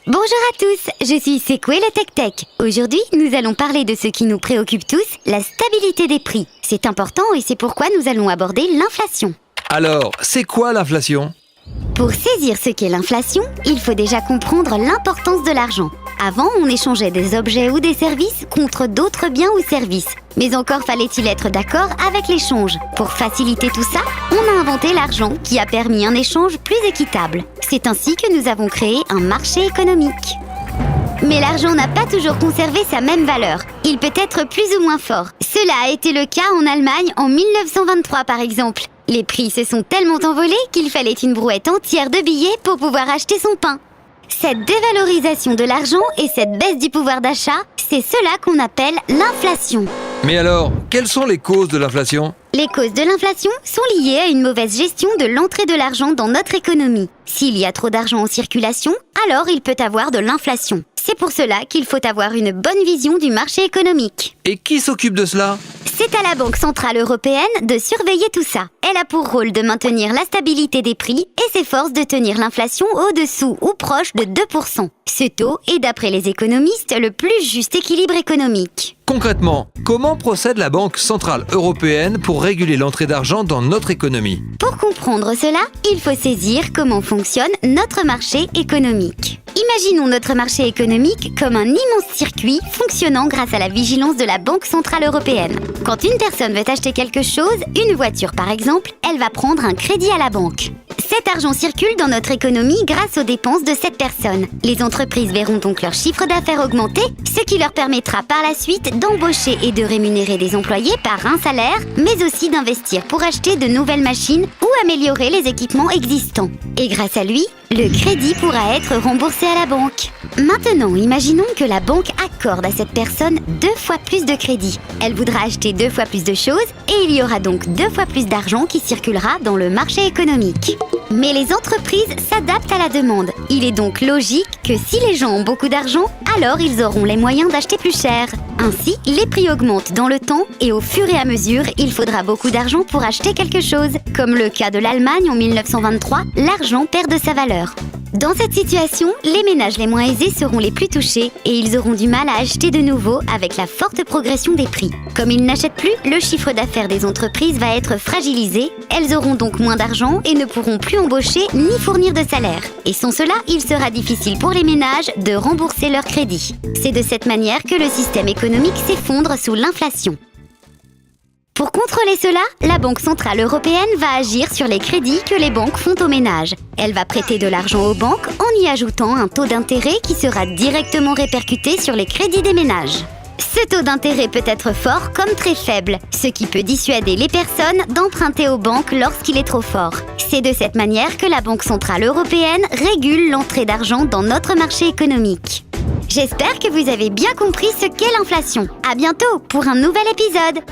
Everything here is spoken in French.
Bonjour à tous, je suis Secoué le Tech Tech. Aujourd'hui, nous allons parler de ce qui nous préoccupe tous, la stabilité des prix. C'est important et c'est pourquoi nous allons aborder l'inflation. Alors, c'est quoi l'inflation ? Pour saisir ce qu'est l'inflation, il faut déjà comprendre l'importance de l'argent. Avant, on échangeait des objets ou des services contre d'autres biens ou services. Mais encore fallait-il être d'accord avec l'échange. Pour faciliter tout ça, on a inventé l'argent qui a permis un échange plus équitable. C'est ainsi que nous avons créé un marché économique. Mais l'argent n'a pas toujours conservé sa même valeur. Il peut être plus ou moins fort. Cela a été le cas en Allemagne en 1923 par exemple. Les prix se sont tellement envolés qu'il fallait une brouette entière de billets pour pouvoir acheter son pain. Cette dévalorisation de l'argent et cette baisse du pouvoir d'achat, c'est cela qu'on appelle l'inflation. Mais alors, quelles sont les causes de l'inflation ? Les causes de l'inflation sont liées à une mauvaise gestion de l'entrée de l'argent dans notre économie. S'il y a trop d'argent en circulation, alors il peut avoir de l'inflation. C'est pour cela qu'il faut avoir une bonne vision du marché économique. Et qui s'occupe de cela ? C'est à la Banque Centrale Européenne de surveiller tout ça. Elle a pour rôle de maintenir la stabilité des prix et s'efforce de tenir l'inflation au-dessous ou proche de 2%. Ce taux est, d'après les économistes, le plus juste équilibre économique. Concrètement, comment procède la Banque Centrale Européenne pour réguler l'entrée d'argent dans notre économie ? Pour comprendre cela, il faut saisir comment fonctionne notre marché économique. Imaginons notre marché économique comme un immense circuit fonctionnant grâce à la vigilance de la Banque Centrale Européenne. Quand une personne veut acheter quelque chose, une voiture par exemple, elle va prendre un crédit à la banque. Cet argent circule dans notre économie grâce aux dépenses de cette personne. Les entreprises verront donc leur chiffre d'affaires augmenter, ce qui leur permettra par la suite d'embaucher et de rémunérer des employés par un salaire, mais aussi d'investir pour acheter de nouvelles machines ou améliorer les équipements existants. Et grâce à lui, le crédit pourra être remboursé à la banque. Maintenant, imaginons que la banque accorde à cette personne 2 fois plus de crédit. Elle voudra acheter 2 fois plus de choses et il y aura donc 2 fois plus d'argent qui circulera dans le marché économique. Mais les entreprises s'adaptent à la demande. Il est donc logique que si les gens ont beaucoup d'argent, alors ils auront les moyens d'acheter plus cher. Ainsi, les prix augmentent dans le temps et au fur et à mesure, il faudra beaucoup d'argent pour acheter quelque chose. Comme le cas de l'Allemagne en 1923, l'argent perd de sa valeur. Dans cette situation, les ménages les moins aisés seront les plus touchés et ils auront du mal à acheter de nouveau avec la forte progression des prix. Comme ils n'achètent plus, le chiffre d'affaires des entreprises va être fragilisé, elles auront donc moins d'argent et ne pourront plus embaucher ni fournir de salaire. Et sans cela, il sera difficile pour les ménages de rembourser leurs crédits. C'est de cette manière que le système économique s'effondre sous l'inflation. Pour contrôler cela, la Banque Centrale Européenne va agir sur les crédits que les banques font aux ménages. Elle va prêter de l'argent aux banques en y ajoutant un taux d'intérêt qui sera directement répercuté sur les crédits des ménages. Ce taux d'intérêt peut être fort comme très faible, ce qui peut dissuader les personnes d'emprunter aux banques lorsqu'il est trop fort. C'est de cette manière que la Banque Centrale Européenne régule l'entrée d'argent dans notre marché économique. J'espère que vous avez bien compris ce qu'est l'inflation. À bientôt pour un nouvel épisode.